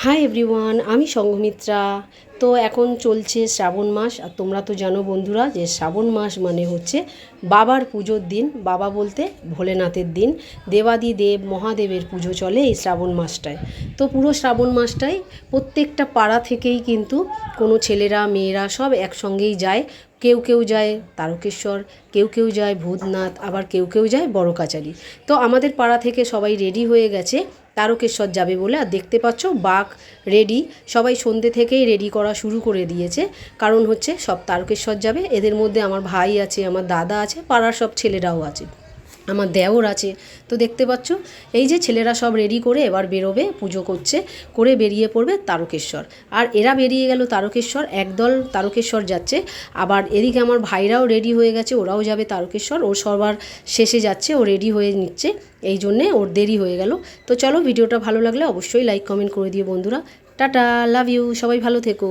Hi everyone, আমি সঙ্ঘমিত্রা। তো এখন চলছে শ্রাবণ মাস, আর তোমরা তো জানো বন্ধুরা যে শ্রাবণ মাস মানে হচ্ছে বাবার পুজোর দিন। বাবা বলতে ভোলেনাথের দিন। দেবাদিদেব মহাদেবের পুজো চলে এই শ্রাবণ মাসটায়। তো পুরো শ্রাবণ মাসটাই প্রত্যেকটা পাড়া থেকেই কিন্তু কোনো ছেলেরা মেয়েরা সব একসঙ্গেই যায়। কেউ কেউ যায় তারকেশ্বর, কেউ কেউ যায় ভূতনাথ, আবার কেউ কেউ যায় বড় কাচারি। তো আমাদের পাড়া থেকে সবাই রেডি হয়ে গেছে তারকেশ্বর যাবে বলে। আর দেখতে পাচ্ছ বাঘ রেডি, সবাই সন্ধ্যে থেকেই রেডি করা শুরু করে দিয়েছে। কারণ হচ্ছে সব তারকেশ্বর যাবে। এদের মধ্যে আমার ভাই আছে, আমার দাদা আছে, পাড়ার সব ছেলেরাও আছে, আমার দেওর আছে। তো দেখতে পাচ্ছ এই যে ছেলেরা সব রেডি করে এবার বেরোবে, পুজো করছে, করে বেরিয়ে পড়বে তারকেশ্বর। আর এরা বেরিয়ে গেল তারকেশ্বর, একদল তারকেশ্বর যাচ্ছে। আবার এদিকে আমার ভাইরাও রেডি হয়ে গেছে, ওরাও যাবে তারকেশ্বর। ও সবার শেষে যাচ্ছে, ও রেডি হয়ে নিচ্ছে, এই জন্যে ওর দেরি হয়ে গেল। তো চলো, ভিডিওটা ভালো লাগলে অবশ্যই লাইক কমেন্ট করে দিও বন্ধুরা। টাটা, লাভ ইউ, সবাই ভালো থেকো।